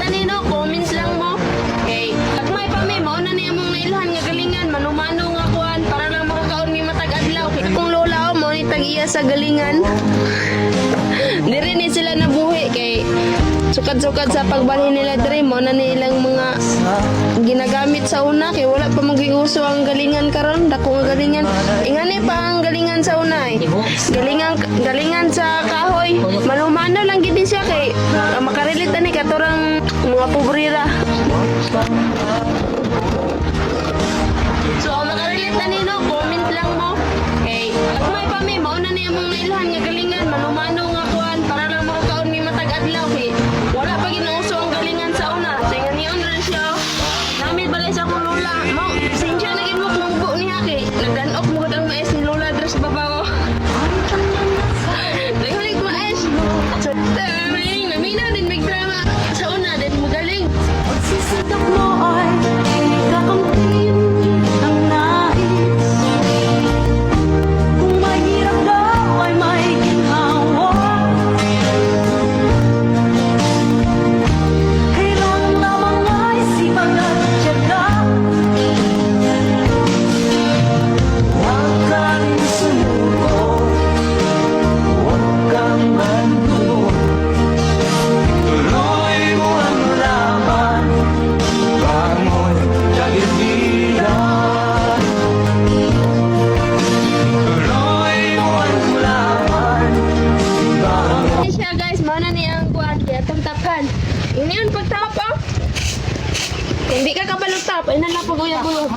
nino, comment lang mo. Okay, agmay pa mi, mauna niya mong nailhan nga galingan, manumano nga kuan, para lang makakaon mi matag adlaw. Kung lola o mo ni tag-iya sa galingan. Diri ni sila nabuhi kay sukad-sukad sa pagbalhin nila diri mo na nilang mga ginagamit sa una kay wala pa magiuso ang galingan karon, dako nga galingan. Ingani pa ang galingan sa una eh. Galingan sa kahoy. Manumano lang gid siya kay makarelate ani katurang mga pobrera. So makarelate na nino, comment lang mo. Okay, agmay pa mi, mauna niya mong nailhan nga galingan, manumano nga kuan, para lang makakaon mi matag adlaw kay wala pa ginuuso ang galingan sa una. So nga niyon rin siya. Namit balay sa akong lola. Mo, sinsya na gid mo kung buo niya kay nagdanok mo gud ang mais ni lola dres sa babaw. Nagalik mais. So, namina din may drama. Sa una din magaling. Pagsisikap mo ay kakamtin ng nais. Kung mahirap daw ay may ginhawa. Kailangan lamang ay sipag at tiyaga. Huwag kang sumuko, huwag kang magdulo. Tuloy mo ang laban, bangon, tiyagin bilang. Tuloy mo ang laban, bangon. Ay siya guys, mana ni ang kuan kaya atong tapan. Ini yun pagtap oh. Hindi ka kabalog tap, ay nalapag-uyag-uyag.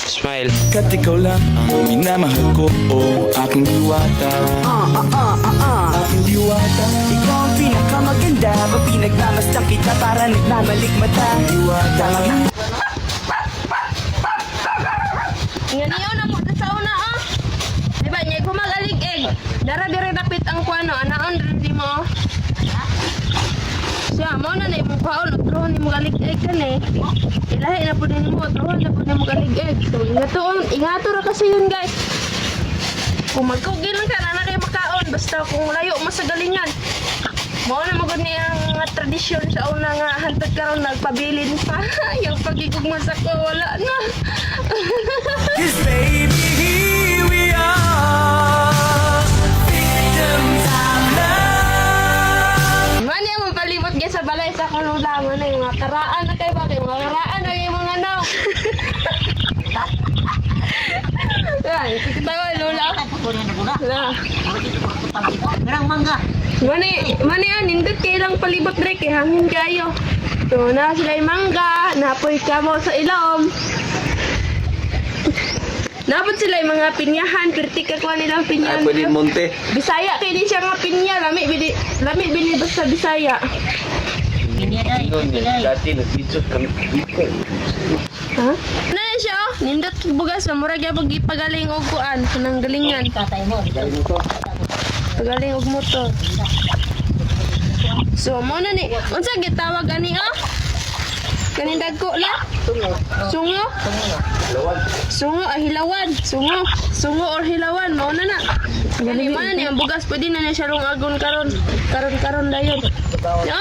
Smile. Kat ikaw lang ang minamahal ko, oh, aking diwata. Aking diwata. Ikaw ang pinakamaganda, pag pinagmamasdan kita para nagmamalikmata. Diwata. Nga niyo na po sa una oh. Di ba niya kumagalig-eg. Dara dire dapit ang kuano, anaon di mo. Siya mo na ni mo kaon, trohon ni mo galig-eg kani. Ilahi na po din mo, trohon na po ni mo galig-eg. So ingato ra kasi yun guys. Kung magkugil lang ka na kayo makaon basta kung layo mo sa galingan. Mo na magud ni ang tradisyon sa una nga hantod karon nagpabilin pa. Yung pagigugma sa ko wala na. 'Cause baby, here we are, victims of love. Mani ang mapalibot guys sa balay sa kulula mo na yung mga karaan na kayo ba? Yung mga karaan na yung mga ano. Yan, kitawa lula. La. Mani yan, nindot kayo lang palibot dre kay hangin kayo. So na sila yung mangga, napoy ka mo sa ilom. Napot sila yung mga pinyahan, pertika ko nilang pinyahan. Pwede monte. Bisaya kay di siya nga pinya, lami bili basta Bisaya. Dati nag-video kami. Ha? Ano na siya oh? Nindot bugas na murag yapag ipagaling og kuan kanang galingan. Pagaling og motor. So mo na ni, unsa gitawag ani oh? Kaning dagko la? Sungo. Sungo hilawan. Sungo or hilawan mao na na. Gali man ni ang bugas pwede na siya rong agon karon dayon. No?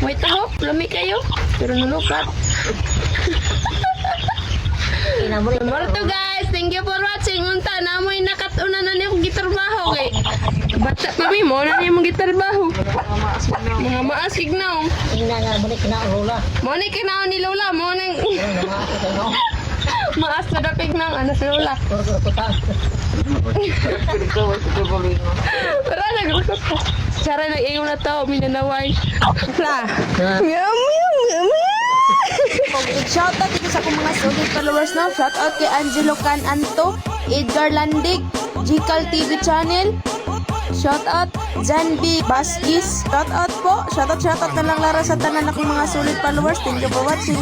May taho, lami kayo. Pero nulukat. Marto guys, thank you for watching. Unta namoy nakatuna na niyo kong gitarbaho kay bata pa mi mo na niyo mong gitarbaho. Mga maasig na oh. Mo ni kinaon ni Lola, mo nang maas na dapig ng ano si Lola. Para naglusot ko. Sara nag-ingon na tao, minanaway. La. Shoutout dito sa akong mga solid followers no. Shoutout kay Angelo Can Anto, Edgar Landig, Jikal TV Channel. Shoutout Janby Baskis. Shoutout po. Shoutout na lang lara sa tanan akong mga solid followers. Thank you for watching.